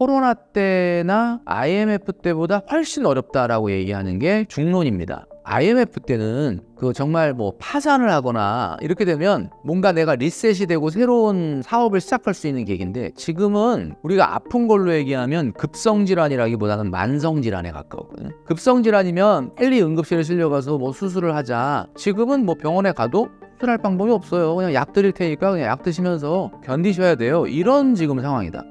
코로나 때나 IMF 때보다 훨씬 어렵다라고 얘기하는 게 중론입니다. IMF 때는 정말 파산을 하거나 이렇게 되면 뭔가 내가 리셋이 되고 새로운 사업을 시작할 수 있는 계기인데, 지금은 우리가 아픈 걸로 얘기하면 급성질환이라기보다는 만성질환에 가까웠거든요. 급성질환이면 빨리 응급실에 실려가서 수술을 하자. 지금은 병원에 가도 수술할 방법이 없어요. 그냥 약 드릴 테니까 그냥 약 드시면서 견디셔야 돼요. 이런 지금 상황이다.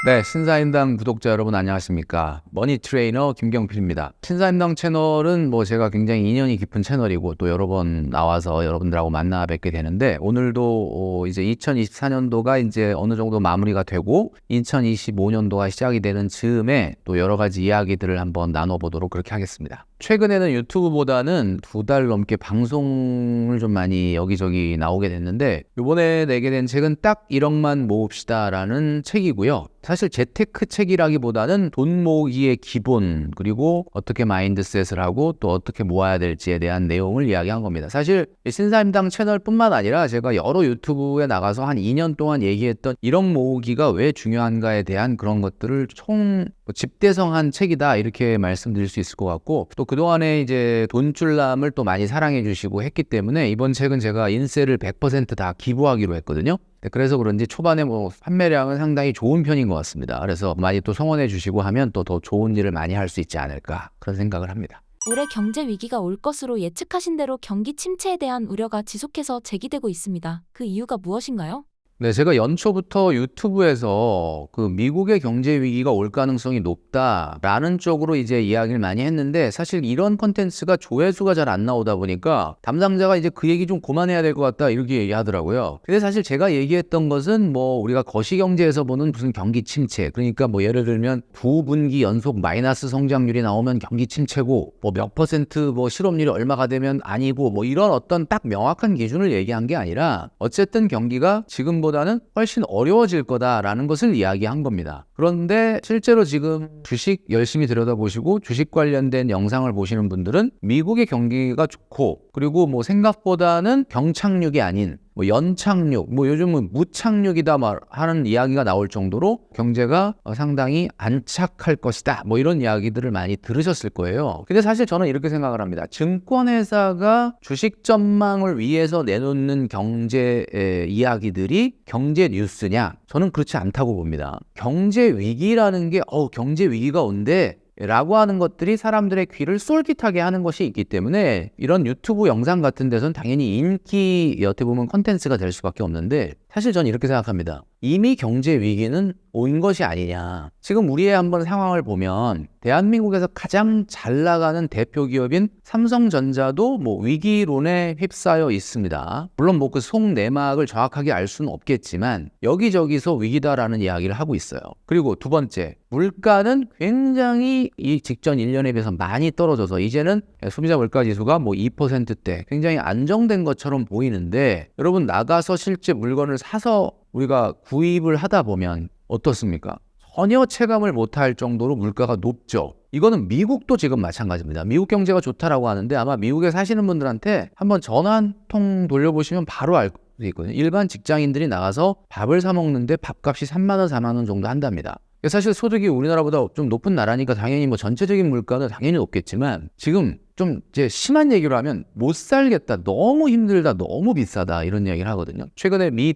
네, 신사임당 구독자 여러분 안녕하십니까. 머니트레이너 김경필입니다. 신사임당 채널은 제가 굉장히 인연이 깊은 채널이고 또 여러 번 나와서 여러분들하고 만나 뵙게 되는데, 오늘도 이제 2024년도가 이제 어느 정도 마무리가 되고 2025년도가 시작이 되는 즈음에 또 여러 가지 이야기들을 한번 나눠보도록 그렇게 하겠습니다. 최근에는 유튜브보다는 2달 넘게 방송을 좀 많이 여기저기 나오게 됐는데, 이번에 내게 된 책은 딱 1억만 모읍시다 라는 책이고요. 사실 재테크 책이라기보다는 돈 모으기의 기본, 그리고 어떻게 마인드셋을 하고 또 어떻게 모아야 될지에 대한 내용을 이야기한 겁니다. 사실 신사임당 채널뿐만 아니라 제가 여러 유튜브에 나가서 한 2년 동안 얘기했던 1억 모으기가 왜 중요한가에 대한 그런 것들을 총 집대성한 책이다, 이렇게 말씀드릴 수 있을 것 같고, 또 그동안에 이제 돈줄남을 또 많이 사랑해 주시고 했기 때문에 이번 책은 제가 인세를 100% 다 기부하기로 했거든요. 그래서 그런지 초반에 판매량은 상당히 좋은 편인 것 같습니다. 그래서 많이 또 성원해 주시고 하면 또 더 좋은 일을 많이 할 수 있지 않을까, 그런 생각을 합니다. 올해 경제 위기가 올 것으로 예측하신 대로 경기 침체에 대한 우려가 지속해서 제기되고 있습니다. 그 이유가 무엇인가요? 네, 제가 연초부터 유튜브에서 미국의 경제 위기가 올 가능성이 높다라는 쪽으로 이제 이야기를 많이 했는데, 사실 이런 컨텐츠가 조회수가 잘 안 나오다 보니까 담당자가 이제 그 얘기 좀 그만해야 될 것 같다, 이렇게 얘기하더라고요. 근데 사실 제가 얘기했던 것은 우리가 거시경제에서 보는 무슨 경기 침체, 그러니까 예를 들면 2분기 연속 마이너스 성장률이 나오면 경기 침체고, 몇 퍼센트 실업률이 얼마가 되면 아니고, 이런 어떤 딱 명확한 기준을 얘기한 게 아니라, 어쨌든 경기가 지금 보다는 훨씬 어려워질 거다라는 것을 이야기한 겁니다. 그런데 실제로 지금 주식 열심히 들여다보시고 주식 관련된 영상을 보시는 분들은 미국의 경기가 좋고, 그리고 생각보다는 경착륙이 아닌 연착륙, 요즘은 무착륙이다 하는 이야기가 나올 정도로 경제가 상당히 안착할 것이다, 이런 이야기들을 많이 들으셨을 거예요. 근데 사실 저는 이렇게 생각을 합니다. 증권회사가 주식 전망을 위해서 내놓는 경제 이야기들이 경제 뉴스냐? 저는 그렇지 않다고 봅니다. 경제 위기라는 게 경제 위기가 온대 라고 하는 것들이 사람들의 귀를 쏠깃하게 하는 것이 있기 때문에, 이런 유튜브 영상 같은 데서는 당연히 인기, 어떻게 보면 컨텐츠가 될 수밖에 없는데, 사실 저는 이렇게 생각합니다. 이미 경제 위기는 온 것이 아니냐. 지금 우리의 한번 상황을 보면 대한민국에서 가장 잘 나가는 대표 기업인 삼성전자도 위기론에 휩싸여 있습니다. 물론 그 속내막을 정확하게 알 수는 없겠지만 여기저기서 위기다라는 이야기를 하고 있어요. 그리고 두 번째, 물가는 굉장히 이 직전 1년에 비해서 많이 떨어져서 이제는 소비자 물가 지수가 2%대 굉장히 안정된 것처럼 보이는데, 여러분 나가서 실제 물건을 사서 우리가 구입을 하다 보면 어떻습니까? 전혀 체감을 못할 정도로 물가가 높죠. 이거는 미국도 지금 마찬가지입니다. 미국 경제가 좋다라고 하는데, 아마 미국에 사시는 분들한테 한번 전화 한 통 돌려보시면 바로 알 수 있거든요. 일반 직장인들이 나가서 밥을 사 먹는데 밥값이 3만 원, 4만 원 정도 한답니다. 사실 소득이 우리나라보다 좀 높은 나라니까 당연히 전체적인 물가는 당연히 높겠지만, 지금 좀 이제 심한 얘기로 하면 못 살겠다, 너무 힘들다, 너무 비싸다, 이런 얘기를 하거든요. 최근에 미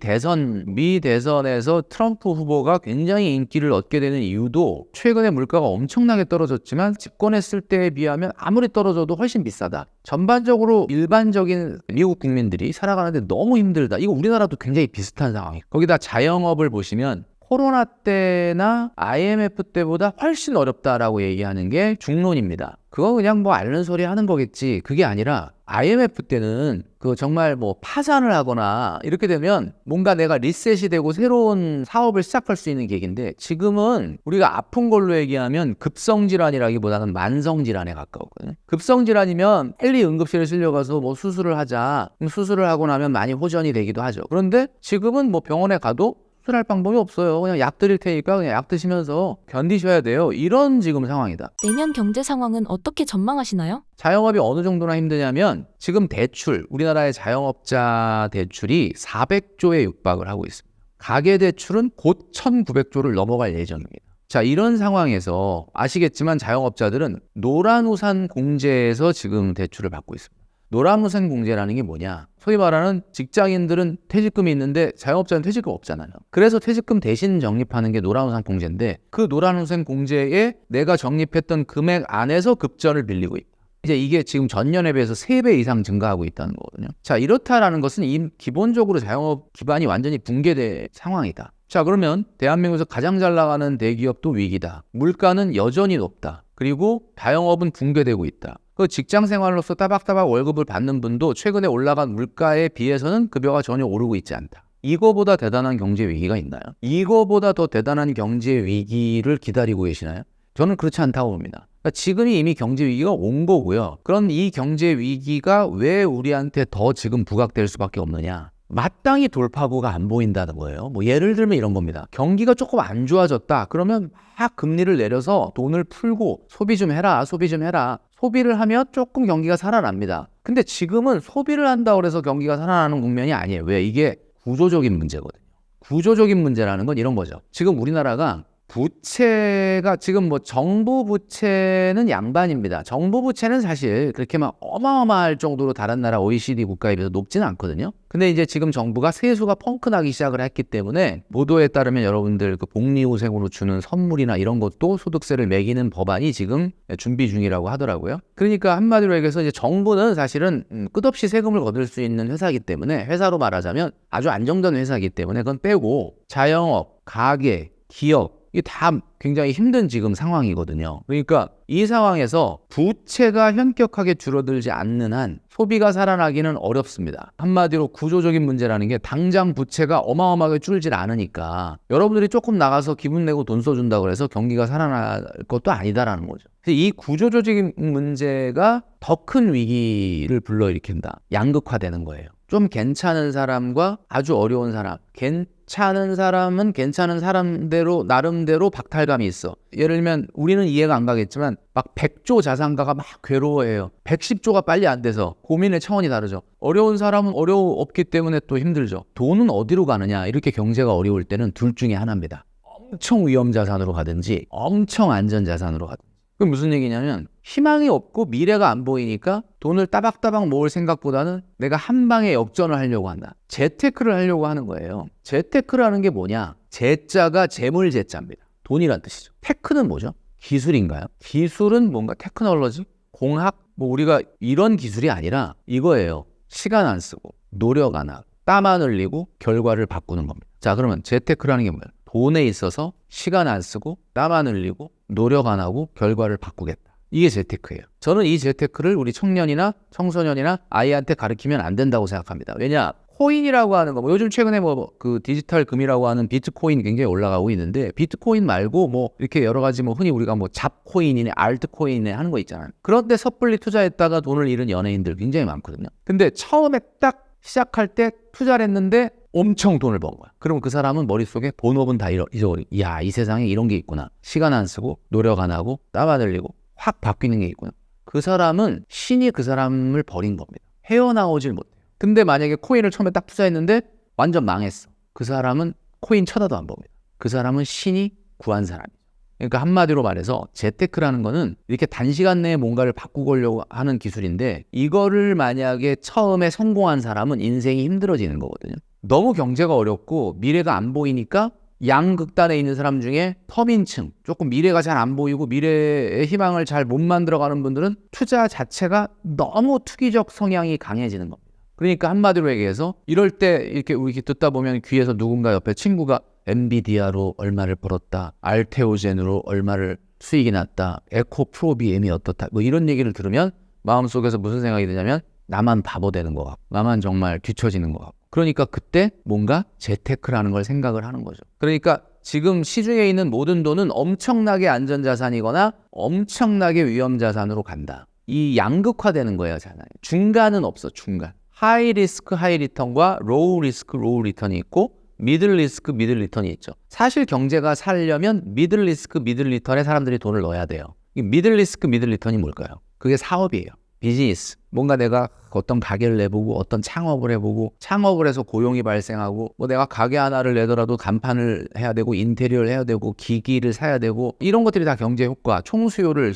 대선에서 트럼프 후보가 굉장히 인기를 얻게 되는 이유도, 최근에 물가가 엄청나게 떨어졌지만 집권했을 때에 비하면 아무리 떨어져도 훨씬 비싸다. 전반적으로 일반적인 미국 국민들이 살아가는데 너무 힘들다. 이거 우리나라도 굉장히 비슷한 상황이에요. 거기다 자영업을 보시면 코로나 때나 IMF 때보다 훨씬 어렵다라고 얘기하는 게 중론입니다. 그거 그냥 앓는 소리 하는 거겠지. 그게 아니라 IMF 때는 정말 파산을 하거나 이렇게 되면 뭔가 내가 리셋이 되고 새로운 사업을 시작할 수 있는 계기인데, 지금은 우리가 아픈 걸로 얘기하면 급성질환이라기보다는 만성질환에 가까웠거든요. 급성질환이면 빨리 응급실에 실려가서 수술을 하자. 수술을 하고 나면 많이 호전이 되기도 하죠. 그런데 지금은 병원에 가도 수술할 방법이 없어요. 그냥 약 드릴 테니까 그냥 약 드시면서 견디셔야 돼요. 이런 지금 상황이다. 내년 경제 상황은 어떻게 전망하시나요? 자영업이 어느 정도나 힘드냐면 지금 대출, 우리나라의 자영업자 대출이 400조에 육박을 하고 있습니다. 가계대출은 곧 1900조를 넘어갈 예정입니다. 자, 이런 상황에서 아시겠지만 자영업자들은 노란우산 공제에서 지금 대출을 받고 있습니다. 노란우산 공제라는 게 뭐냐? 소위 말하는 직장인들은 퇴직금이 있는데 자영업자는 퇴직금 없잖아요. 그래서 퇴직금 대신 적립하는 게 노란우산 공제인데 그 노란우산 공제에 내가 적립했던 금액 안에서 급전을 빌리고 있다. 이제 이게 지금 전년에 비해서 3배 이상 증가하고 있다는 거거든요. 자, 이렇다라는 것은 기본적으로 자영업 기반이 완전히 붕괴된 상황이다. 자, 그러면 대한민국에서 가장 잘 나가는 대기업도 위기다. 물가는 여전히 높다. 그리고 자영업은 붕괴되고 있다. 그 직장 생활로서 따박따박 월급을 받는 분도 최근에 올라간 물가에 비해서는 급여가 전혀 오르고 있지 않다. 이거보다 대단한 경제 위기가 있나요? 이거보다 더 대단한 경제 위기를 기다리고 계시나요? 저는 그렇지 않다고 봅니다. 그러니까 지금이 이미 경제 위기가 온 거고요. 그럼 이 경제 위기가 왜 우리한테 더 지금 부각될 수밖에 없느냐? 마땅히 돌파구가 안 보인다는 거예요. 뭐 예를 들면 이런 겁니다. 경기가 조금 안 좋아졌다. 그러면 막 금리를 내려서 돈을 풀고 소비 좀 해라. 소비 좀 해라. 소비를 하면 조금 경기가 살아납니다. 근데 지금은 소비를 한다고 해서 경기가 살아나는 국면이 아니에요. 왜? 이게 구조적인 문제거든요. 구조적인 문제라는 건 이런 거죠. 지금 우리나라가 부채가 지금 뭐 정부 부채는 양반입니다. 정부 부채는 사실 그렇게 막 어마어마할 정도로 다른 나라 OECD 국가에 비해서 높지는 않거든요. 근데 이제 지금 정부가 세수가 펑크나기 시작을 했기 때문에 보도에 따르면 여러분들 그 복리후생으로 주는 선물이나 이런 것도 소득세를 매기는 법안이 지금 준비 중이라고 하더라고요. 그러니까 한마디로 얘기해서 이제 정부는 사실은 끝없이 세금을 거둘 수 있는 회사이기 때문에 회사로 말하자면 아주 안정된 회사이기 때문에 그건 빼고 자영업, 가게, 기업 이게 다 굉장히 힘든 지금 상황이거든요. 그러니까 이 상황에서 부채가 현격하게 줄어들지 않는 한 소비가 살아나기는 어렵습니다. 한마디로 구조적인 문제라는 게 당장 부채가 어마어마하게 줄질 않으니까 여러분들이 조금 나가서 기분 내고 돈 써준다고 해서 경기가 살아날 것도 아니다라는 거죠. 이 구조적인 문제가 더 큰 위기를 불러일으킨다. 양극화되는 거예요. 좀 괜찮은 사람과 아주 어려운 사람. 괜찮은 사람은 괜찮은 사람대로 나름대로 박탈감이 있어. 예를 들면 우리는 이해가 안 가겠지만 막 100조 자산가가 막 괴로워해요. 110조가 빨리 안 돼서 고민의 차원이 다르죠. 어려운 사람은 없기 때문에 또 힘들죠. 돈은 어디로 가느냐? 이렇게 경제가 어려울 때는 둘 중에 하나입니다. 엄청 위험 자산으로 가든지 엄청 안전 자산으로 가든지. 그게 무슨 얘기냐면 희망이 없고 미래가 안 보이니까 돈을 따박따박 모을 생각보다는 내가 한 방에 역전을 하려고 한다. 재테크를 하려고 하는 거예요. 재테크라는 게 뭐냐? 재자가 재물 재자입니다. 돈이란 뜻이죠. 테크는 뭐죠? 기술인가요? 기술은 뭔가 테크놀로지? 공학? 뭐 우리가 이런 기술이 아니라 이거예요. 시간 안 쓰고 노력 안 하고 땀 안 흘리고 결과를 바꾸는 겁니다. 자, 그러면 재테크라는 게 뭐예요? 돈에 있어서 시간 안 쓰고 땀 안 흘리고 노력 안 하고 결과를 바꾸겠다. 이게 재테크예요. 저는 이 재테크를 우리 청년이나 청소년이나 아이한테 가르치면 안 된다고 생각합니다. 왜냐? 코인이라고 하는 거, 뭐 요즘 최근에 뭐 그 디지털 금이라고 하는 비트코인 굉장히 올라가고 있는데 비트코인 말고 뭐 이렇게 여러 가지 뭐 흔히 우리가 뭐 잡코인이네 알트코인이네 하는 거 있잖아요. 그런데 섣불리 투자했다가 돈을 잃은 연예인들 굉장히 많거든요. 근데 처음에 딱 시작할 때 투자를 했는데 엄청 돈을 번 거야. 그럼 그 사람은 머릿속에 본업은 다 잊어버리고 이야, 이 세상에 이런 게 있구나. 시간 안 쓰고 노력 안 하고 땀 안 흘리고 확 바뀌는 게 있구나. 그 사람은 신이 그 사람을 버린 겁니다. 헤어나오질 못해요. 근데 만약에 코인을 처음에 딱 투자했는데 완전 망했어. 그 사람은 코인 쳐다도 안 봅니다. 그 사람은 신이 구한 사람이죠. 그러니까 한마디로 말해서 재테크라는 거는 이렇게 단시간 내에 뭔가를 바꾸려고 하는 기술인데 이거를 만약에 처음에 성공한 사람은 인생이 힘들어지는 거거든요. 너무 경제가 어렵고 미래가 안 보이니까 양극단에 있는 사람 중에 서민층, 조금 미래가 잘 안 보이고 미래의 희망을 잘 못 만들어가는 분들은 투자 자체가 너무 투기적 성향이 강해지는 겁니다. 그러니까 한마디로 얘기해서 이럴 때 이렇게 듣다 보면 귀에서 누군가 옆에 친구가 엔비디아로 얼마를 벌었다, 알테오젠으로 얼마를 수익이 났다, 에코프로비엠이 어떻다, 뭐 이런 얘기를 들으면 마음속에서 무슨 생각이 드냐면 나만 바보 되는 것 같고 나만 정말 뒤처지는 것 같고 그러니까 그때 뭔가 재테크라는 걸 생각을 하는 거죠. 그러니까 지금 시중에 있는 모든 돈은 엄청나게 안전자산이거나 엄청나게 위험자산으로 간다. 이 양극화되는 거예요. 자산이. 중간은 없어. 중간. 하이 리스크 하이 리턴과 로우 리스크 로우 리턴이 있고 미들 리스크, 미들 리턴이 있죠. 사실 경제가 살려면 미들 리스크, 미들 리턴에 사람들이 돈을 넣어야 돼요. 이 미들 리스크, 미들 리턴이 뭘까요? 그게 사업이에요. 비즈니스. 뭔가 내가 어떤 가게를 내보고 어떤 창업을 해보고 창업을 해서 고용이 발생하고 뭐 내가 가게 하나를 내더라도 간판을 해야 되고 인테리어를 해야 되고 기기를 사야 되고 이런 것들이 다 경제 효과, 총수요를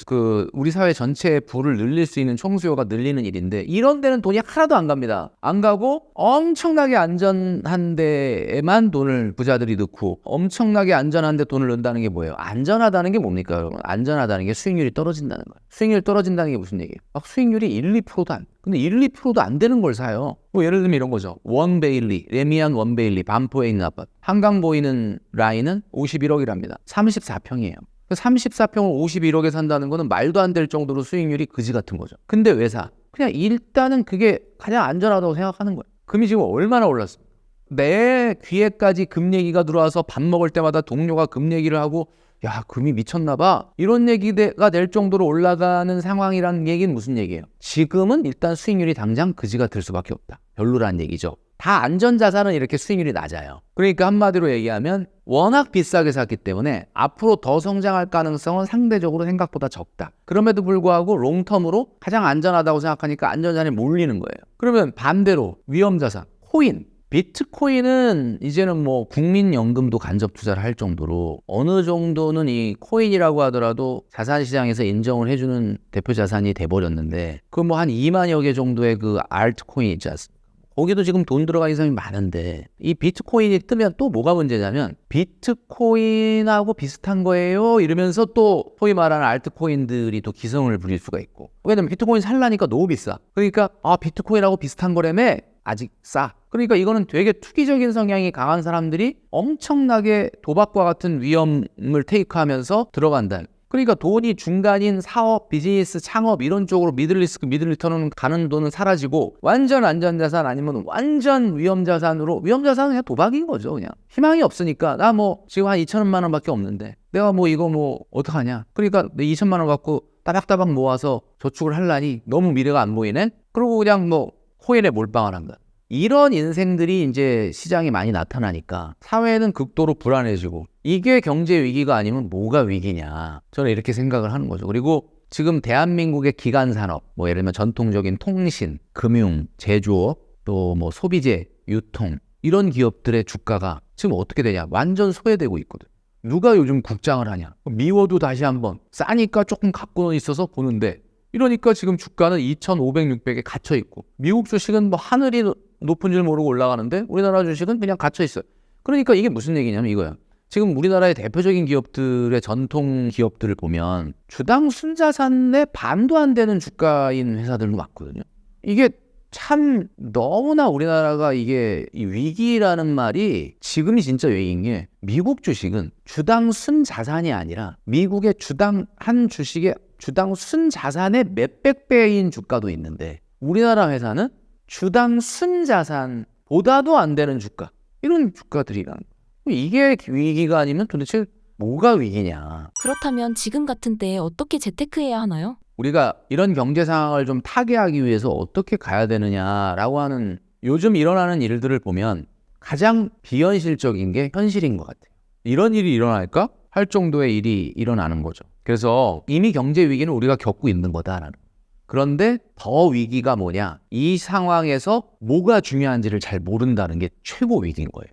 우리 사회 전체의 부를 늘릴 수 있는 총수요가 늘리는 일인데 이런 데는 돈이 하나도 안 갑니다. 안 가고 엄청나게 안전한 데에만 돈을 부자들이 넣고 엄청나게 안전한 데 돈을 넣는다는 게 뭐예요? 안전하다는 게 뭡니까 여러분? 안전하다는 게 수익률이 떨어진다는 거예요. 수익률이 떨어진다는 게 무슨 얘기예요? 막 수익률이 1, 2%도 안 근데 1, 2%도 안 되는 걸 사요. 뭐 예를 들면 이런 거죠. 원베일리, 레미안 원베일리, 반포에 있는 아파트. 한강 보이는 라인은 51억이랍니다. 34평이에요. 34평을 51억에 산다는 거는 말도 안 될 정도로 수익률이 그지 같은 거죠. 근데 왜 사? 그냥 일단은 그게 가장 안전하다고 생각하는 거예요. 금이 지금 얼마나 올랐습니까? 내 귀에까지 금 얘기가 들어와서 밥 먹을 때마다 동료가 금 얘기를 하고 야, 금이 미쳤나 봐. 이런 얘기가 될 정도로 올라가는 상황이라는 얘기는 무슨 얘기예요? 지금은 일단 수익률이 당장 그지 같을 수밖에 없다. 별로라는 얘기죠. 다 안전자산은 이렇게 수익률이 낮아요. 그러니까 한마디로 얘기하면 워낙 비싸게 샀기 때문에 앞으로 더 성장할 가능성은 상대적으로 생각보다 적다. 그럼에도 불구하고 롱텀으로 가장 안전하다고 생각하니까 안전자산에 몰리는 거예요. 그러면 반대로 위험자산, 코인. 비트코인은 이제는 뭐 국민연금도 간접 투자를 할 정도로 어느 정도는 이 코인이라고 하더라도 자산시장에서 인정을 해주는 대표 자산이 돼버렸는데 그 뭐 한 2만여 개 정도의 그 알트코인 있지 않습니까? 거기도 지금 돈 들어간 이상이 많은데 이 비트코인이 뜨면 또 뭐가 문제냐면 비트코인하고 비슷한 거예요 이러면서 또 소위 말하는 알트코인들이 또 기성을 부릴 수가 있고 왜냐면 비트코인 살라니까 너무 비싸. 그러니까 비트코인하고 비슷한 거라며 아직 싸. 그러니까 이거는 되게 투기적인 성향이 강한 사람들이 엄청나게 도박과 같은 위험을 테이크하면서 들어간다. 그러니까 돈이 중간인 사업, 비즈니스, 창업 이런 쪽으로 미들 리스크, 미들 리턴은 가는 돈은 사라지고 완전 안전자산 아니면 완전 위험자산으로 위험자산은 그냥 도박인 거죠. 그냥 희망이 없으니까 나 뭐 지금 한 2천만 원밖에 없는데 내가 뭐 이거 뭐 어떡하냐. 그러니까 내 2천만 원 갖고 따박따박 모아서 저축을 하려니 너무 미래가 안 보이네. 그리고 그냥 뭐 코인에 몰빵을 한다. 이런 인생들이 이제 시장에 많이 나타나니까 사회는 극도로 불안해지고 이게 경제 위기가 아니면 뭐가 위기냐. 저는 이렇게 생각을 하는 거죠. 그리고 지금 대한민국의 기간 산업, 뭐 예를 들면 전통적인 통신, 금융, 제조업, 또 뭐 소비재, 유통 이런 기업들의 주가가 지금 어떻게 되냐. 완전 소외되고 있거든. 누가 요즘 국장을 하냐. 미워도 다시 한번 싸니까 조금 갖고는 있어서 보는데 이러니까 지금 주가는 2,500, 600에 갇혀 있고 미국 주식은 뭐 하늘이 높은 줄 모르고 올라가는데 우리나라 주식은 그냥 갇혀 있어요. 그러니까 이게 무슨 얘기냐면 이거야. 지금 우리나라의 대표적인 기업들의 전통 기업들을 보면 주당 순자산의 반도 안 되는 주가인 회사들도 많거든요. 이게 참 너무나 우리나라가 이게 이 위기라는 말이 지금이 진짜 위기인 게 미국 주식은 주당 순자산이 아니라 미국의 주당 한 주식의 주당 순자산의 몇백 배인 주가도 있는데 우리나라 회사는 주당 순자산보다도 안 되는 주가 이런 주가들이란 이게 위기가 아니면 도대체 뭐가 위기냐. 그렇다면 지금 같은 때에 어떻게 재테크해야 하나요? 우리가 이런 경제 상황을 좀 타개하기 위해서 어떻게 가야 되느냐라고 하는 요즘 일어나는 일들을 보면 가장 비현실적인 게 현실인 것 같아요. 이런 일이 일어날까? 할 정도의 일이 일어나는 거죠. 그래서 이미 경제 위기는 우리가 겪고 있는 거다라는. 그런데 더 위기가 뭐냐? 이 상황에서 뭐가 중요한지를 잘 모른다는 게 최고 위기인 거예요.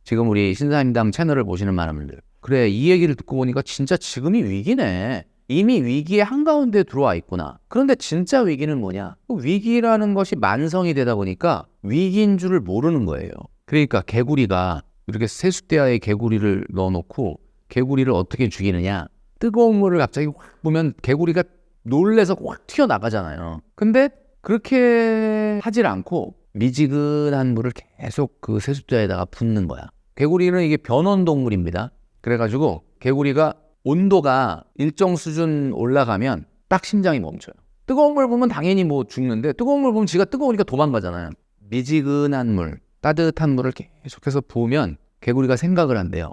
지금 우리 신사임당 채널을 보시는 많은 분들 그래 이 얘기를 듣고 보니까 진짜 지금이 위기네. 이미 위기의 한가운데 들어와 있구나. 그런데 진짜 위기는 뭐냐? 위기라는 것이 만성이 되다 보니까 위기인 줄을 모르는 거예요. 그러니까 개구리가 이렇게 세숫대야에 개구리를 넣어놓고 개구리를 어떻게 죽이느냐? 뜨거운 물을 갑자기 확 보면 개구리가 놀래서 확 튀어나가잖아요. 근데 그렇게 하질 않고 미지근한 물을 계속 그 세숫대야에다가 붓는 거야. 개구리는 이게 변온동물입니다. 그래가지고 개구리가 온도가 일정 수준 올라가면 딱 심장이 멈춰요. 뜨거운 물 보면 당연히 뭐 죽는데 뜨거운 물 보면 지가 뜨거우니까 도망가잖아요. 미지근한 물, 따뜻한 물을 계속해서 부으면 개구리가 생각을 한대요.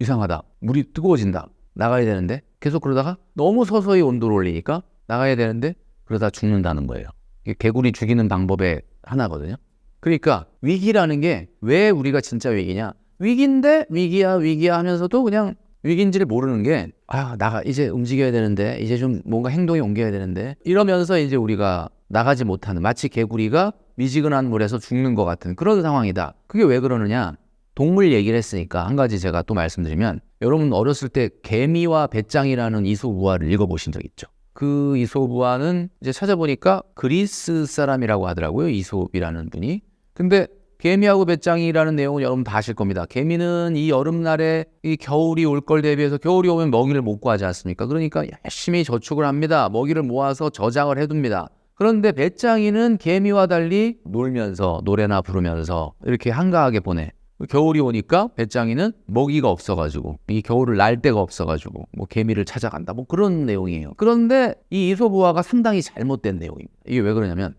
이상하다. 물이 뜨거워진다. 나가야 되는데 계속 그러다가 너무 서서히 온도를 올리니까 나가야 되는데 그러다 죽는다는 거예요. 이게 개구리 죽이는 방법의 하나거든요. 그러니까 위기라는 게 왜 우리가 진짜 위기냐? 위기인데 위기야 하면서도 그냥 위기인지를 모르는 게 나가 이제 움직여야 되는데 이제 좀 뭔가 행동이 옮겨야 되는데 이러면서 이제 우리가 나가지 못하는 마치 개구리가 미지근한 물에서 죽는 것 같은 그런 상황이다. 그게 왜 그러느냐? 동물 얘기를 했으니까 한 가지 제가 또 말씀드리면 여러분 어렸을 때 개미와 배짱이라는 이솝우화를 읽어보신 적 있죠? 그 이솝우화는 이제 찾아보니까 그리스 사람이라고 하더라고요. 이솝이라는 분이. 근데 개미하고 배짱이라는 내용은 여러분 다 아실 겁니다. 개미는 이 여름날에 이 겨울이 올 걸 대비해서 겨울이 오면 먹이를 못 구하지 않습니까? 그러니까 열심히 저축을 합니다. 먹이를 모아서 저장을 해둡니다. 그런데 배짱이는 개미와 달리 놀면서 노래나 부르면서 이렇게 한가하게 보내. 겨울이 오니까 배짱이는 먹이가 없어가지고 이 겨울을 날 데가 없어가지고 뭐 개미를 찾아간다 뭐 그런 내용이에요. 그런데 이 이솝우화가 상당히 잘못된 내용입니다. 이게 왜 그러냐면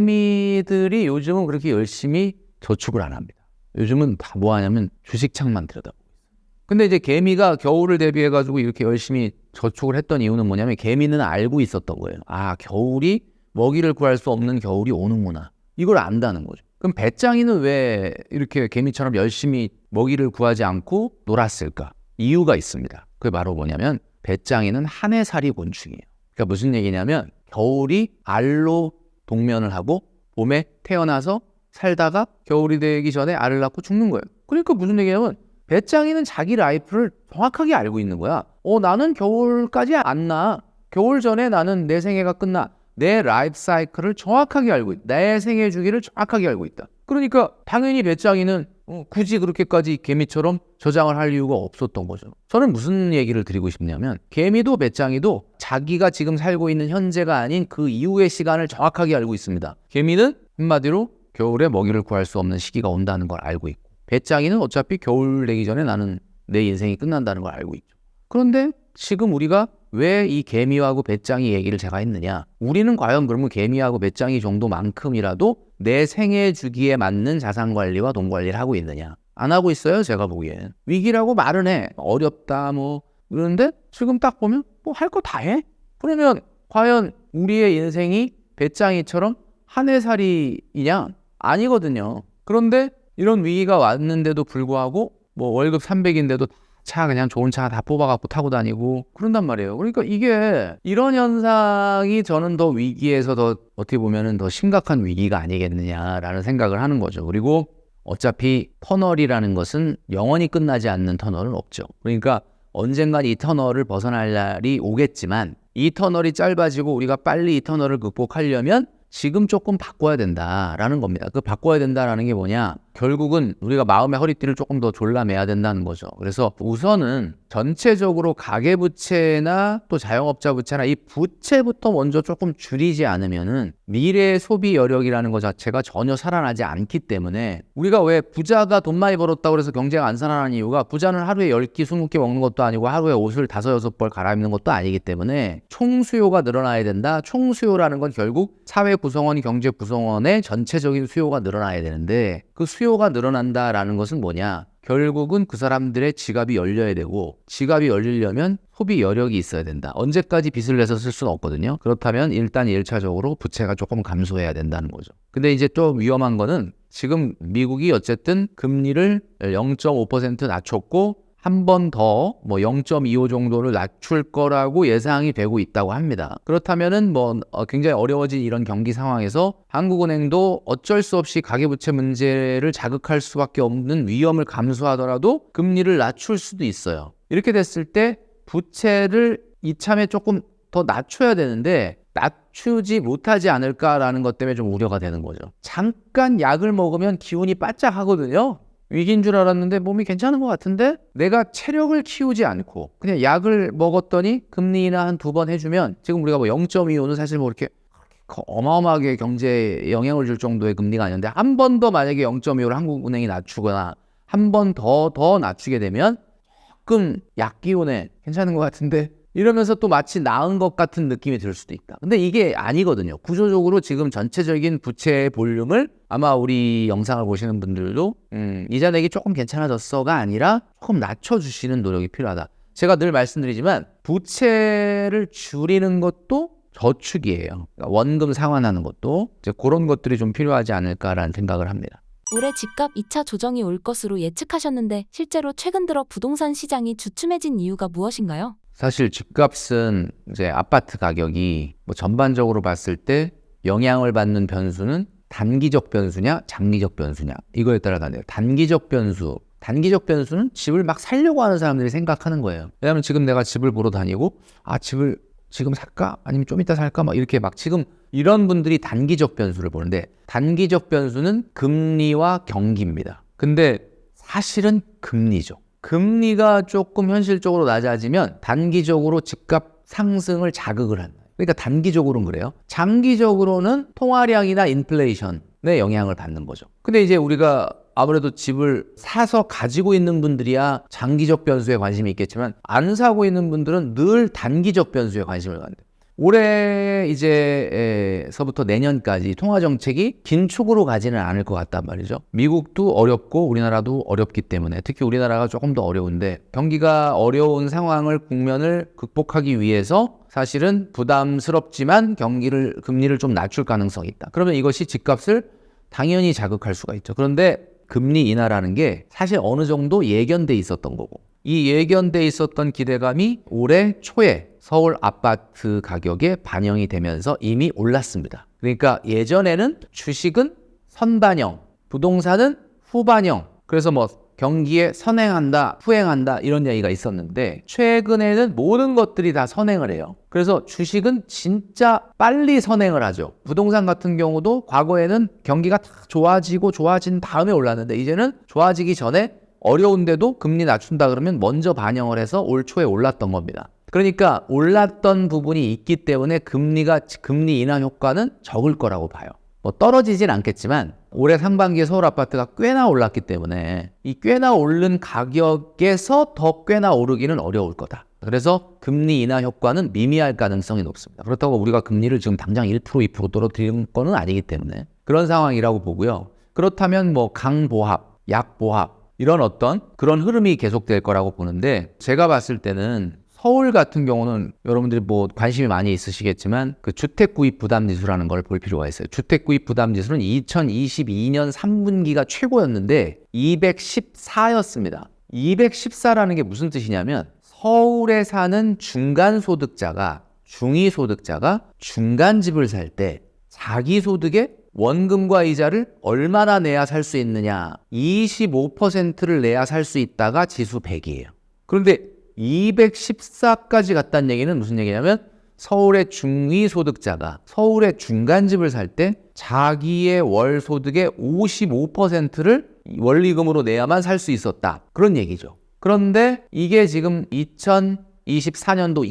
개미들이 요즘은 그렇게 열심히 저축을 안 합니다. 요즘은 다 뭐 하냐면 주식창만 들여다보고 있어요. 근데 이제 개미가 겨울을 대비해가지고 이렇게 열심히 저축을 했던 이유는 뭐냐면 개미는 알고 있었던 거예요. 겨울이 먹이를 구할 수 없는 겨울이 오는구나. 이걸 안다는 거죠. 그럼 배짱이는 왜 이렇게 개미처럼 열심히 먹이를 구하지 않고 놀았을까? 이유가 있습니다. 그게 바로 뭐냐면 배짱이는 한 해살이 곤충이에요. 그러니까 무슨 얘기냐면 겨울이 알로 동면을 하고 봄에 태어나서 살다가 겨울이 되기 전에 알을 낳고 죽는 거예요. 그러니까 무슨 얘기냐면 배짱이는 자기 라이프를 정확하게 알고 있는 거야. 나는 겨울까지 안 나. 겨울 전에 나는 내 생애가 끝나. 내 라이프 사이클을 정확하게 알고 있다. 내 생애 주기를 정확하게 알고 있다. 그러니까 당연히 배짱이는 굳이 그렇게까지 개미처럼 저장을 할 이유가 없었던 거죠. 저는 무슨 얘기를 드리고 싶냐면 개미도 배짱이도 자기가 지금 살고 있는 현재가 아닌 그 이후의 시간을 정확하게 알고 있습니다. 개미는 한마디로 겨울에 먹이를 구할 수 없는 시기가 온다는 걸 알고 있고 배짱이는 어차피 겨울 되기 전에 나는 내 인생이 끝난다는 걸 알고 있죠. 그런데 지금 우리가 왜 이 개미하고 배짱이 얘기를 제가 했느냐? 우리는 과연 그러면 개미하고 배짱이 정도만큼이라도 내 생애 주기에 맞는 자산 관리와 돈 관리를 하고 있느냐? 안 하고 있어요, 제가 보기엔. 위기라고 말은 해. 어렵다 뭐 그런데 지금 딱 보면 뭐 할 거 다 해? 그러면 과연 우리의 인생이 배짱이처럼 한 해살이냐? 아니거든요. 그런데 이런 위기가 왔는데도 불구하고 뭐 월급 300인데도 차 그냥 좋은 차 다 뽑아갖고 타고 다니고 그런단 말이에요. 그러니까 이게 이런 현상이 저는 더 위기에서 더 어떻게 보면은 더 심각한 위기가 아니겠느냐라는 생각을 하는 거죠. 그리고 어차피 터널이라는 것은 영원히 끝나지 않는 터널은 없죠. 그러니까 언젠간 이 터널을 벗어날 날이 오겠지만 이 터널이 짧아지고 우리가 빨리 이 터널을 극복하려면 지금 조금 바꿔야 된다라는 겁니다. 그 바꿔야 된다라는 게 뭐냐? 결국은 우리가 마음의 허리띠를 조금 더 졸라매야 된다는 거죠. 그래서 우선은 전체적으로 가계부채나 또 자영업자 부채나 이 부채부터 먼저 조금 줄이지 않으면은 미래의 소비 여력이라는 것 자체가 전혀 살아나지 않기 때문에 우리가 왜 부자가 돈 많이 벌었다고 해서 경제가 안 살아나는 이유가 부자는 하루에 10끼, 20끼 먹는 것도 아니고 하루에 옷을 5, 6벌 갈아입는 것도 아니기 때문에 총수요가 늘어나야 된다. 총수요라는 건 결국 사회 구성원, 경제 구성원의 전체적인 수요가 늘어나야 되는데 그 수요가 늘어난다라는 것은 뭐냐? 결국은 그 사람들의 지갑이 열려야 되고 지갑이 열리려면 소비 여력이 있어야 된다. 언제까지 빚을 내서 쓸 수는 없거든요. 그렇다면 일단 1차적으로 부채가 조금 감소해야 된다는 거죠. 근데 이제 또 위험한 거는 지금 미국이 어쨌든 금리를 0.5% 낮췄고 한 번 더 뭐 0.25 정도를 낮출 거라고 예상이 되고 있다고 합니다. 그렇다면은 뭐 굉장히 어려워진 이런 경기 상황에서 한국은행도 어쩔 수 없이 가계부채 문제를 자극할 수밖에 없는 위험을 감수하더라도 금리를 낮출 수도 있어요. 이렇게 됐을 때 부채를 이참에 조금 더 낮춰야 되는데 낮추지 못하지 않을까라는 것 때문에 좀 우려가 되는 거죠. 잠깐 약을 먹으면 기운이 바짝 하거든요. 위기인 줄 알았는데 몸이 괜찮은 것 같은데 내가 체력을 키우지 않고 그냥 약을 먹었더니 금리 인하 한 2번 해주면 지금 우리가 뭐 0.25는 사실 뭐 이렇게 어마어마하게 경제에 영향을 줄 정도의 금리가 아닌데 한 번 더 만약에 0.25를 한국은행이 낮추거나 한 번 더 낮추게 되면 조금 약 기운에 괜찮은 것 같은데 이러면서 또 마치 나은 것 같은 느낌이 들 수도 있다. 근데 이게 아니거든요. 구조적으로 지금 전체적인 부채의 볼륨을 아마 우리 영상을 보시는 분들도 이자 내기 조금 괜찮아졌어가 아니라 조금 낮춰주시는 노력이 필요하다. 제가 늘 말씀드리지만 부채를 줄이는 것도 저축이에요. 그러니까 원금 상환하는 것도 이제 그런 것들이 좀 필요하지 않을까라는 생각을 합니다. 올해 집값 2차 조정이 올 것으로 예측하셨는데 실제로 최근 들어 부동산 시장이 주춤해진 이유가 무엇인가요? 사실 집값은 이제 아파트 가격이 뭐 전반적으로 봤을 때 영향을 받는 변수는 단기적 변수냐 장기적 변수냐 이거에 따라 다르요. 단기적 변수는 집을 막 살려고 하는 사람들이 생각하는 거예요. 왜냐하면 지금 내가 집을 보러 다니고 집을 지금 살까? 아니면 좀 이따 살까? 막 이렇게 막 지금 이런 분들이 단기적 변수를 보는데 단기적 변수는 금리와 경기입니다. 근데 사실은 금리죠. 금리가 조금 현실적으로 낮아지면 단기적으로 집값 상승을 자극을 한다. 그러니까 단기적으로는 그래요. 장기적으로는 통화량이나 인플레이션의 영향을 받는 거죠. 근데 이제 우리가 아무래도 집을 사서 가지고 있는 분들이야 장기적 변수에 관심이 있겠지만 안 사고 있는 분들은 늘 단기적 변수에 관심을 갖는다. 올해 이제서부터 내년까지 통화 정책이 긴축으로 가지는 않을 것 같단 말이죠. 미국도 어렵고 우리나라도 어렵기 때문에 특히 우리나라가 조금 더 어려운데 경기가 어려운 상황을 국면을 극복하기 위해서 사실은 부담스럽지만 금리를 좀 낮출 가능성이 있다. 그러면 이것이 집값을 당연히 자극할 수가 있죠. 그런데 금리 인하라는 게 사실 어느 정도 예견돼 있었던 거고 이 예견돼 있었던 기대감이 올해 초에 서울 아파트 가격에 반영이 되면서 이미 올랐습니다. 그러니까 예전에는 주식은 선반영, 부동산은 후반영. 그래서 뭐 경기에 선행한다, 후행한다 이런 얘기가 있었는데 최근에는 모든 것들이 다 선행을 해요. 그래서 주식은 진짜 빨리 선행을 하죠. 부동산 같은 경우도 과거에는 경기가 다 좋아진 다음에 올랐는데 이제는 좋아지기 전에 어려운데도 금리 낮춘다 그러면 먼저 반영을 해서 올 초에 올랐던 겁니다. 그러니까 올랐던 부분이 있기 때문에 금리 인하 효과는 적을 거라고 봐요. 뭐 떨어지진 않겠지만 올해 상반기에 서울 아파트가 꽤나 올랐기 때문에 이 꽤나 오른 가격에서 더 꽤나 오르기는 어려울 거다. 그래서 금리 인하 효과는 미미할 가능성이 높습니다. 그렇다고 우리가 금리를 지금 당장 1%, 2% 떨어뜨리는 거는 아니기 때문에 그런 상황이라고 보고요. 그렇다면 뭐 강보합, 약보합 이런 어떤 그런 흐름이 계속될 거라고 보는데 제가 봤을 때는 서울 같은 경우는 여러분들이 뭐 관심이 많이 있으시겠지만 그 주택 구입 부담 지수라는 걸 볼 필요가 있어요. 주택 구입 부담 지수는 2022년 3분기가 최고였는데 214였습니다. 214라는 게 무슨 뜻이냐면 서울에 사는 중간소득자가 중위소득자가 중간집을 살 때 자기 소득의 원금과 이자를 얼마나 내야 살 수 있느냐 25%를 내야 살 수 있다가 지수 100이에요. 그런데 214까지 갔다는 얘기는 무슨 얘기냐면 서울의 중위소득자가 서울의 중간집을 살 때 자기의 월 소득의 55%를 원리금으로 내야만 살 수 있었다. 그런 얘기죠. 그런데 이게 지금 2024년도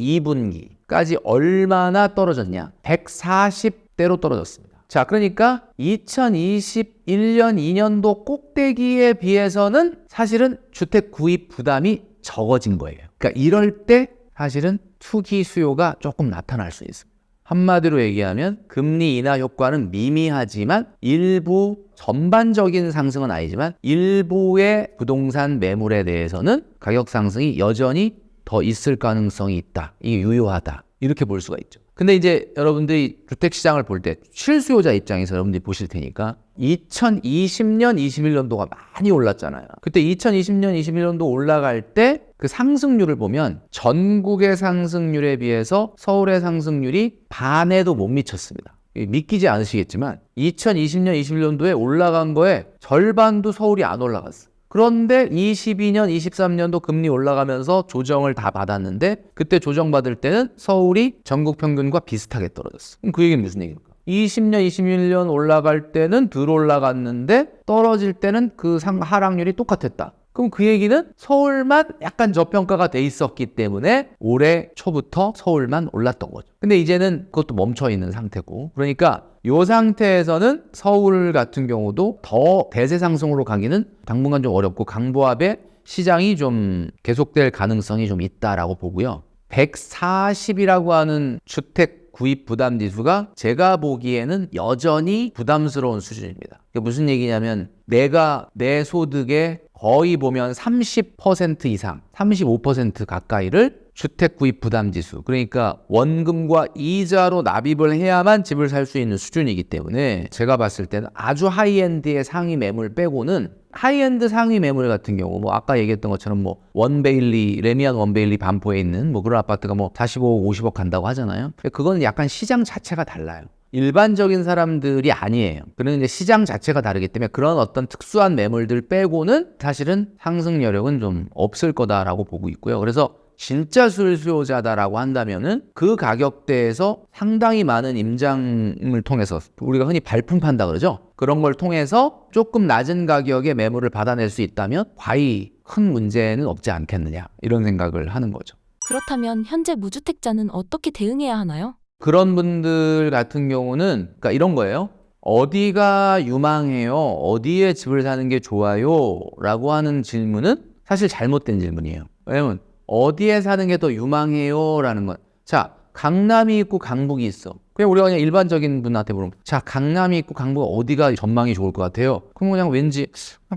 2분기까지 얼마나 떨어졌냐? 140대로 떨어졌습니다. 자, 그러니까 2021년 2년도 꼭대기에 비해서는 사실은 주택 구입 부담이 적어진 거예요. 그러니까 이럴 때 사실은 투기 수요가 조금 나타날 수 있습니다. 한마디로 얘기하면 금리 인하 효과는 미미하지만 일부 전반적인 상승은 아니지만 일부의 부동산 매물에 대해서는 가격 상승이 여전히 더 있을 가능성이 있다. 이게 유효하다. 이렇게 볼 수가 있죠. 근데 이제 여러분들이 주택시장을 볼 때 실수요자 입장에서 여러분들이 보실 테니까 2020년, 21년도가 많이 올랐잖아요. 그때 2020년, 21년도 올라갈 때 그 상승률을 보면 전국의 상승률에 비해서 서울의 상승률이 반에도 못 미쳤습니다. 믿기지 않으시겠지만 2020년, 21년도에 올라간 거에 절반도 서울이 안 올라갔어요. 그런데 22년, 23년도 금리 올라가면서 조정을 다 받았는데 그때 조정받을 때는 서울이 전국 평균과 비슷하게 떨어졌어. 그럼 그 얘기는 무슨 얘기입니까? 20년, 21년 올라갈 때는 덜 올라갔는데 떨어질 때는 그 하락률이 똑같았다. 그럼 그 얘기는 서울만 약간 저평가가 돼 있었기 때문에 올해 초부터 서울만 올랐던 거죠. 근데 이제는 그것도 멈춰 있는 상태고 그러니까 이 상태에서는 서울 같은 경우도 더 대세 상승으로 가기는 당분간 좀 어렵고 강보합의 시장이 좀 계속될 가능성이 좀 있다라고 보고요. 140이라고 하는 주택 구입 부담 지수가 제가 보기에는 여전히 부담스러운 수준입니다. 그게 무슨 얘기냐면 내가 내 소득의 거의 보면 30% 이상, 35% 가까이를 주택 구입 부담 지수, 그러니까 원금과 이자로 납입을 해야만 집을 살 수 있는 수준이기 때문에 제가 봤을 때는 아주 하이엔드의 상위 매물 빼고는 하이엔드 상위 매물 같은 경우 뭐 아까 얘기했던 것처럼 뭐 원베일리, 레미안 원베일리 반포에 있는 뭐 그런 아파트가 뭐 45억, 50억 간다고 하잖아요. 그건 약간 시장 자체가 달라요. 일반적인 사람들이 아니에요. 그런데 시장 자체가 다르기 때문에 그런 어떤 특수한 매물들 빼고는 사실은 상승 여력은 좀 없을 거다라고 보고 있고요. 그래서 진짜 수요자다라고 한다면은 그 가격대에서 상당히 많은 임장을 통해서 우리가 흔히 발품 판다 그러죠. 그런 걸 통해서 조금 낮은 가격에 매물을 받아낼 수 있다면 과히 큰 문제는 없지 않겠느냐 이런 생각을 하는 거죠. 그렇다면 현재 무주택자는 어떻게 대응해야 하나요? 그런 분들 같은 경우는 그러니까 이런 거예요. 어디가 유망해요? 어디에 집을 사는 게 좋아요? 라고 하는 질문은 사실 잘못된 질문이에요. 왜냐면 어디에 사는 게 더 유망해요? 라는 건 자, 강남이 있고 강북이 있어. 그냥 우리가 그냥 일반적인 분한테 물으면 자, 강남이 있고 강북 어디가 전망이 좋을 것 같아요? 그럼 그냥 왠지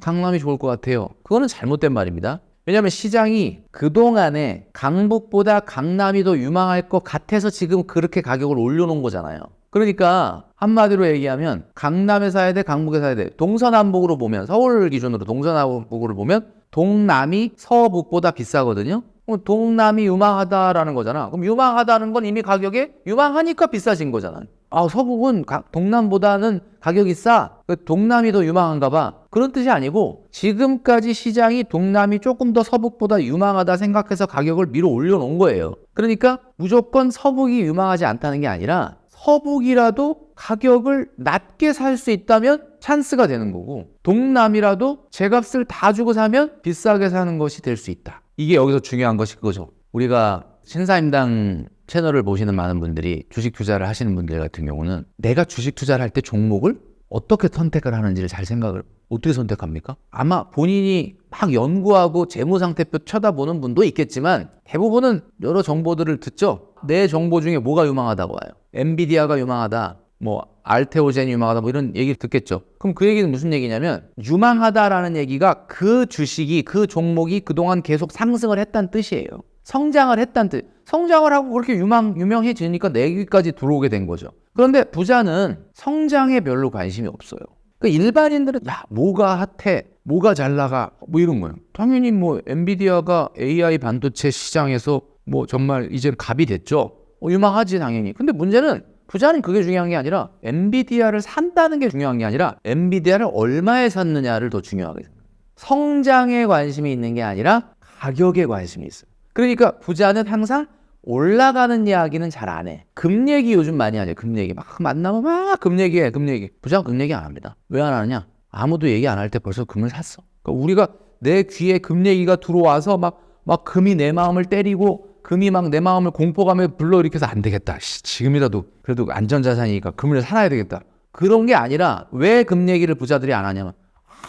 강남이 좋을 것 같아요. 그거는 잘못된 말입니다. 왜냐하면 시장이 그동안에 강북보다 강남이 더 유망할 것 같아서 지금 그렇게 가격을 올려놓은 거잖아요. 그러니까 한마디로 얘기하면 강남에 사야 돼, 강북에 사야 돼. 동서남북으로 보면 서울 기준으로 동서남북으로 보면 동남이 서북보다 비싸거든요. 그럼 동남이 유망하다라는 거잖아. 그럼 유망하다는 건 이미 가격이 유망하니까 비싸진 거잖아요. 아, 서북은 동남보다는 가격이 싸. 동남이 더 유망한가 봐. 그런 뜻이 아니고 지금까지 시장이 동남이 조금 더 서북보다 유망하다 생각해서 가격을 밀어 올려놓은 거예요. 그러니까 무조건 서북이 유망하지 않다는 게 아니라 서북이라도 가격을 낮게 살 수 있다면 찬스가 되는 거고 동남이라도 제값을 다 주고 사면 비싸게 사는 것이 될 수 있다. 이게 여기서 중요한 것이 그거죠. 우리가 신사임당 채널을 보시는 많은 분들이 주식 투자를 하시는 분들 같은 경우는 내가 주식 투자를 할 때 종목을 어떻게 선택을 하는지를 잘 생각을 어떻게 선택합니까? 아마 본인이 막 연구하고 재무상태표 쳐다보는 분도 있겠지만 대부분은 여러 정보들을 듣죠. 내 정보 중에 뭐가 유망하다고 와요. 엔비디아가 유망하다, 뭐 알테오젠이 유망하다, 뭐 이런 얘기를 듣겠죠. 그럼 그 얘기는 무슨 얘기냐면 유망하다라는 얘기가 그 주식이 그 종목이 그동안 계속 상승을 했다는 뜻이에요. 성장을 했다는 뜻. 성장을 하고 그렇게 유명해지니까 내기까지 들어오게 된 거죠. 그런데 부자는 성장에 별로 관심이 없어요. 그러니까 일반인들은 야 뭐가 핫해, 뭐가 잘 나가, 뭐 이런 거예요. 당연히 뭐 엔비디아가 AI 반도체 시장에서 뭐 정말 이제 갑이 됐죠. 유망하지 당연히. 근데 문제는 부자는 그게 중요한 게 아니라 엔비디아를 산다는 게 중요한 게 아니라 엔비디아를 얼마에 샀느냐를 더 중요하게 생각해요. 성장에 관심이 있는 게 아니라 가격에 관심이 있어요. 그러니까 부자는 항상 올라가는 이야기는 잘 안 해. 금 얘기 요즘 많이 하죠. 금 얘기 막 만나면 막 금 얘기해. 금 얘기. 부자는 금 얘기 안 합니다. 왜 안 하느냐? 아무도 얘기 안 할 때 벌써 금을 샀어. 그러니까 우리가 내 귀에 금 얘기가 들어와서 막 금이 내 마음을 때리고 금이 막 내 마음을 공포감에 불러일으켜서 안 되겠다. 지금이라도 그래도 안전자산이니까 금을 사놔야 되겠다. 그런 게 아니라 왜 금 얘기를 부자들이 안 하냐면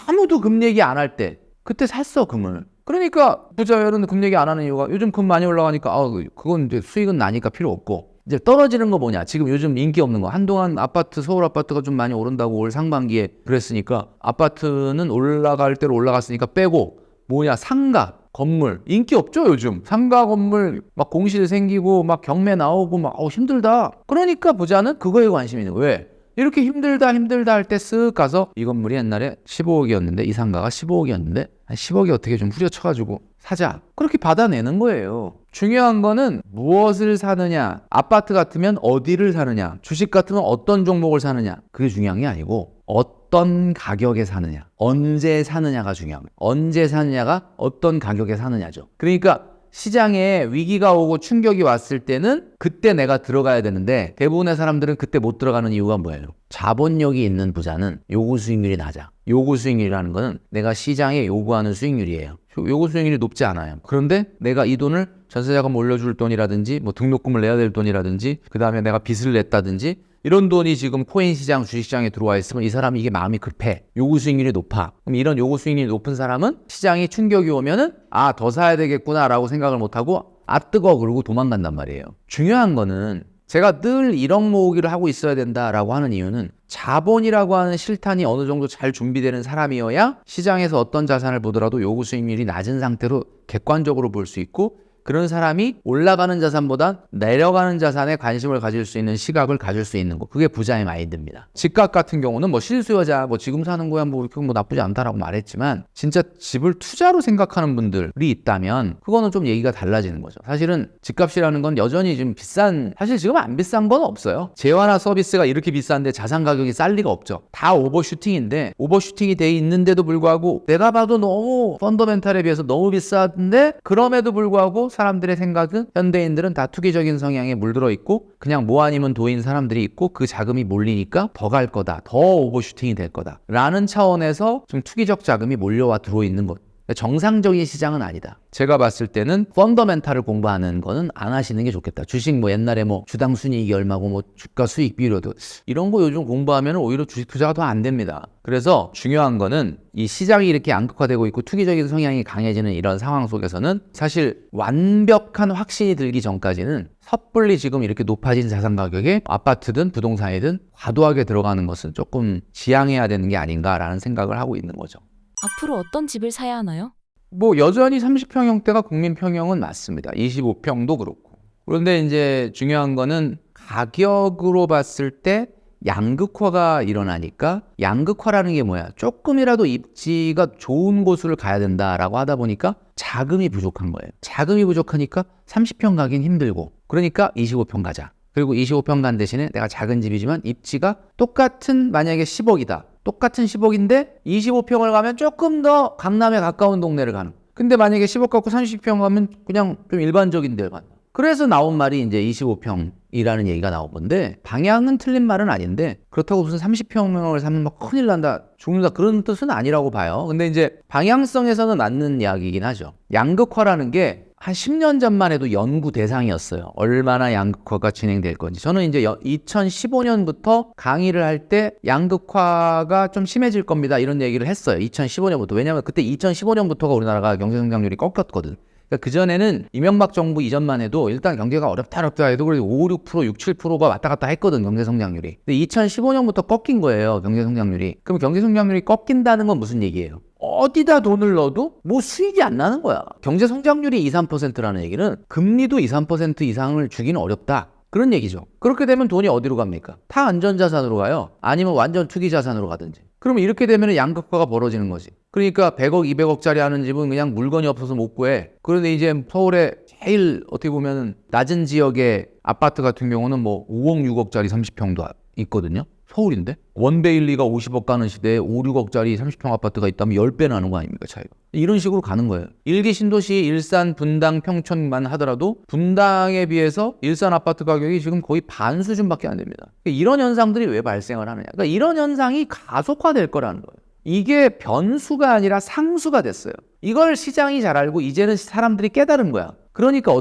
아무도 금 얘기 안 할 때 그때 샀어 금을. 그러니까 부자들은 금 얘기 안 하는 이유가 요즘 금 많이 올라가니까 그건 이제 수익은 나니까 필요 없고 이제 떨어지는 거 뭐냐. 지금 요즘 인기 없는 거. 한동안 아파트 서울 아파트가 좀 많이 오른다고 올 상반기에 그랬으니까 아파트는 올라갈 대로 올라갔으니까 빼고 뭐냐 상가 건물 인기 없죠 요즘. 상가 건물 막 공실 생기고 막 경매 나오고 막 힘들다. 그러니까 부자는 그거에 관심이 있는 거예요. 왜? 이렇게 힘들다 할 때 쓱 가서 이 건물이 옛날에 15억이었는데 이 상가가 15억이었는데 한 10억이 어떻게 좀 후려쳐가지고 사자. 그렇게 받아내는 거예요. 중요한 거는 무엇을 사느냐. 아파트 같으면 어디를 사느냐. 주식 같으면 어떤 종목을 사느냐. 그게 중요한 게 아니고 어떤 가격에 사느냐. 언제 사느냐가 중요합니다. 언제 사느냐가 어떤 가격에 사느냐죠. 그러니까 시장에 위기가 오고 충격이 왔을 때는 그때 내가 들어가야 되는데 대부분의 사람들은 그때 못 들어가는 이유가 뭐예요? 자본력이 있는 부자는 요구 수익률이 낮아. 요구 수익률이라는 거는 내가 시장에 요구하는 수익률이에요. 요구 수익률이 높지 않아요. 그런데 내가 이 돈을 전세자금 올려줄 돈이라든지 뭐 등록금을 내야 될 돈이라든지 그 다음에 내가 빚을 냈다든지 이런 돈이 지금 코인 시장, 주식 시장에 들어와 있으면 이 사람이 이게 마음이 급해. 요구 수익률이 높아. 그럼 이런 요구 수익률이 높은 사람은 시장이 충격이 오면은 더 사야 되겠구나라고 생각을 못하고 뜨거 그러고 도망간단 말이에요. 중요한 거는 제가 늘 1억 모으기를 하고 있어야 된다라고 하는 이유는 자본이라고 하는 실탄이 어느 정도 잘 준비되는 사람이어야 시장에서 어떤 자산을 보더라도 요구 수익률이 낮은 상태로 객관적으로 볼 수 있고, 그런 사람이 올라가는 자산보다 내려가는 자산에 관심을 가질 수 있는 시각을 가질 수 있는 거, 그게 부자의 마인드입니다. 집값 같은 경우는 뭐 실수요자 뭐 지금 사는 거야 뭐 나쁘지 않다라고 말했지만, 진짜 집을 투자로 생각하는 분들이 있다면 그거는 좀 얘기가 달라지는 거죠. 사실은 집값이라는 건 여전히 좀 비싼, 사실 지금 안 비싼 건 없어요. 재화나 서비스가 이렇게 비싼데 자산 가격이 쌀 리가 없죠. 다 오버슈팅인데, 오버슈팅이 돼 있는데도 불구하고 내가 봐도 너무 펀더멘탈에 비해서 너무 비싼데, 그럼에도 불구하고 사람들의 생각은, 현대인들은 다 투기적인 성향에 물들어 있고 그냥 뭐 아니면 도인 사람들이 있고, 그 자금이 몰리니까 더 갈 거다, 더 오버슈팅이 될 거다 라는 차원에서 좀 투기적 자금이 몰려와 들어있는 것. 정상적인 시장은 아니다. 제가 봤을 때는 펀더멘탈을 공부하는 거는 안 하시는 게 좋겠다. 주식 뭐 옛날에 뭐 주당 순이익이 얼마고 뭐 주가 수익 비율도 이런 거 요즘 공부하면 오히려 주식 투자가 더 안 됩니다. 그래서 중요한 거는 이 시장이 이렇게 양극화되고 있고 투기적인 성향이 강해지는 이런 상황 속에서는 사실 완벽한 확신이 들기 전까지는 섣불리 지금 이렇게 높아진 자산 가격에 아파트든 부동산이든 과도하게 들어가는 것은 조금 지양해야 되는 게 아닌가라는 생각을 하고 있는 거죠. 앞으로 어떤 집을 사야 하나요? 뭐 여전히 30평형대가 국민 평형은 맞습니다. 25평도 그렇고. 그런데 이제 중요한 거는 가격으로 봤을 때 양극화가 일어나니까, 양극화라는 게 뭐야? 조금이라도 입지가 좋은 곳을 가야 된다라고 하다 보니까 자금이 부족한 거예요. 자금이 부족하니까 30평 가긴 힘들고, 그러니까 25평 가자. 그리고 25평 간 대신에 내가 작은 집이지만 입지가 똑같은, 만약에 10억이다. 똑같은 10억인데 25평을 가면 조금 더 강남에 가까운 동네를 가는. 근데 만약에 10억 갖고 30평 가면 그냥 좀 일반적인 데를 간다. 그래서 나온 말이 이제 25평이라는 얘기가 나온 건데, 방향은 틀린 말은 아닌데, 그렇다고 무슨 30평을 사면 막 큰일 난다, 죽는다, 그런 뜻은 아니라고 봐요. 근데 이제 방향성에서는 맞는 이야기이긴 하죠. 양극화라는 게 한 10년 전만 해도 연구 대상이었어요. 얼마나 양극화가 진행될 건지. 저는 이제 2015년부터 강의를 할 때 양극화가 좀 심해질 겁니다, 이런 얘기를 했어요. 2015년부터. 왜냐하면 그때 2015년부터가 우리나라가 경제 성장률이 꺾였거든. 그러니까 그전에는 이명박 정부 이전만 해도 일단 경제가 어렵다 해도 그래도 5, 6%, 6, 7%가 왔다 갔다 했거든, 경제 성장률이. 근데 2015년부터 꺾인 거예요, 경제 성장률이. 그럼 경제 성장률이 꺾인다는 건 무슨 얘기예요? 어디다 돈을 넣어도 뭐 수익이 안 나는 거야. 경제 성장률이 2, 3%라는 얘기는 금리도 2, 3% 이상을 주기는 어렵다, 그런 얘기죠. 그렇게 되면 돈이 어디로 갑니까? 다 안전자산으로 가요. 아니면 완전 투기자산으로 가든지. 그러면 이렇게 되면 양극화가 벌어지는 거지. 그러니까 100억, 200억짜리 하는 집은 그냥 물건이 없어서 못 구해. 그런데 이제 서울에 제일 어떻게 보면 낮은 지역의 아파트 같은 경우는 뭐 5억, 6억짜리 30평도 있거든요. 서울인데? 원베일리가 50억 가는 시대에 5, 6억짜리 30평 아파트가 있다면 10배 나는 거 아닙니까, 차이가? 이런 식으로 가는 거예요. 일기 신도시, 일산, 분당, 평촌만 하더라도 분당에 비해서 일산 아파트 가격이 지금 거의 반 수준밖에 안 됩니다. 이런 현상들이 왜 발생을 하느냐? 그러니까 이런 현상이 가속화될 거라는 거예요. 이게 변수가 아니라 상수가 됐어요. 이걸 시장이 잘 알고 이제는 사람들이 깨달은 거야. 그러니까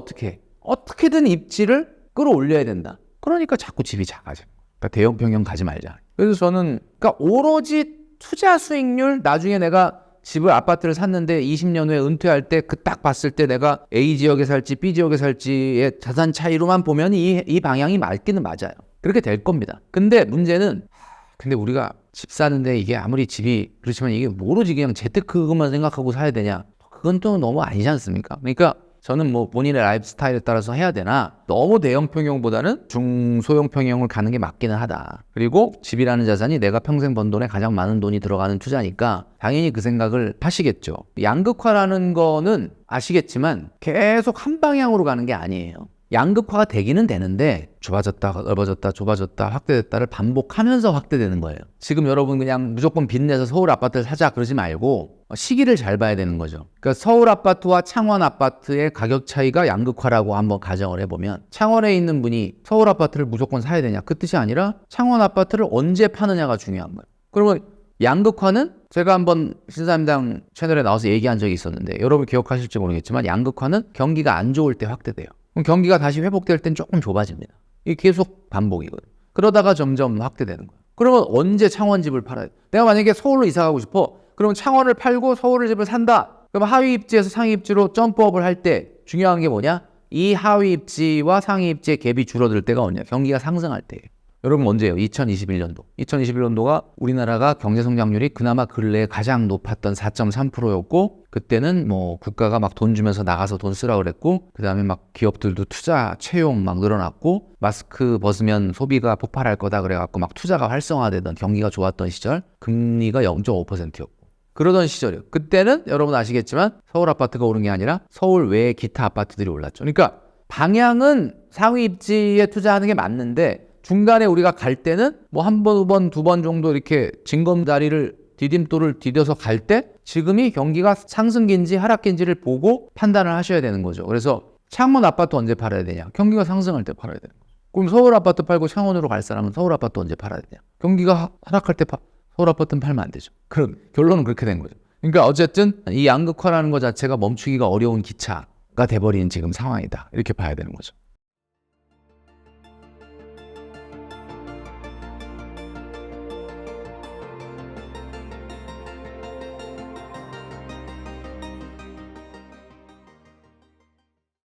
어떻게든 입지를 끌어올려야 된다. 그러니까 자꾸 집이 작아져. 그러니까 대형 평형 가지 말자. 그래서 저는 그러니까 오로지 투자 수익률, 나중에 내가 집을, 아파트를 샀는데 20년 후에 은퇴할 때 그 딱 봤을 때 내가 A 지역에 살지 B 지역에 살지의 자산 차이로만 보면 이 방향이 맞기는 맞아요. 그렇게 될 겁니다. 근데 문제는, 근데 우리가 집 사는데 이게 아무리 집이 그렇지만 이게 모르지 그냥 재테크만 생각하고 사야 되냐? 그건 또 너무 아니지 않습니까? 그러니까 저는 뭐 본인의 라이프 스타일에 따라서 해야 되나, 너무 대형 평형보다는 중소형 평형을 가는 게 맞기는 하다. 그리고 집이라는 자산이 내가 평생 번 돈에 가장 많은 돈이 들어가는 투자니까 당연히 그 생각을 하시겠죠. 양극화라는 거는 아시겠지만 계속 한 방향으로 가는 게 아니에요. 양극화가 되기는 되는데 좁아졌다 넓어졌다 좁아졌다 확대됐다를 반복하면서 확대되는 거예요. 지금 여러분 그냥 무조건 빚내서 서울 아파트를 사자 그러지 말고 시기를 잘 봐야 되는 거죠. 그러니까 서울 아파트와 창원 아파트의 가격 차이가 양극화라고 한번 가정을 해보면, 창원에 있는 분이 서울 아파트를 무조건 사야 되냐, 그 뜻이 아니라 창원 아파트를 언제 파느냐가 중요한 거예요. 그러면 양극화는 제가 한번 신사임당 채널에 나와서 얘기한 적이 있었는데 여러분 기억하실지 모르겠지만, 양극화는 경기가 안 좋을 때 확대돼요. 그럼 경기가 다시 회복될 땐 조금 좁아집니다. 이게 계속 반복이거든요. 그러다가 점점 확대되는 거예요. 그러면 언제 창원 집을 팔아야 돼? 내가 만약에 서울로 이사 가고 싶어. 그럼 창원을 팔고 서울 집을 산다. 그럼 하위 입지에서 상위 입지로 점프업을 할 때 중요한 게 뭐냐? 이 하위 입지와 상위 입지의 갭이 줄어들 때가 언제야? 경기가 상승할 때예요. 여러분 언제예요? 2021년도. 2021년도가 우리나라가 경제 성장률이 그나마 근래에 가장 높았던 4.3%였고 그때는 뭐 국가가 막 돈 주면서 나가서 돈 쓰라 그랬고 그다음에 막 기업들도 투자 채용 막 늘어났고 마스크 벗으면 소비가 폭발할 거다 그래갖고 막 투자가 활성화되던 경기가 좋았던 시절 금리가 0.5%였고 그러던 시절이에요. 그때는 여러분 아시겠지만 서울 아파트가 오른 게 아니라 서울 외의 기타 아파트들이 올랐죠. 그러니까 방향은 상위 입지에 투자하는 게 맞는데 중간에 우리가 갈 때는 뭐 한 번, 두 번, 두 번 정도 이렇게 징검다리를 디딤돌을 디뎌서 갈 때 지금이 경기가 상승기인지 하락기인지를 보고 판단을 하셔야 되는 거죠. 그래서 창원 아파트 언제 팔아야 되냐? 경기가 상승할 때 팔아야 되는 거죠. 그럼 서울 아파트 팔고 창원으로 갈 사람은 서울 아파트 언제 팔아야 되냐? 경기가 하락할 때 서울 아파트는 팔면 안 되죠. 그럼 결론은 그렇게 된 거죠. 그러니까 어쨌든 이 양극화라는 것 자체가 멈추기가 어려운 기차가 돼버리는 지금 상황이다. 이렇게 봐야 되는 거죠.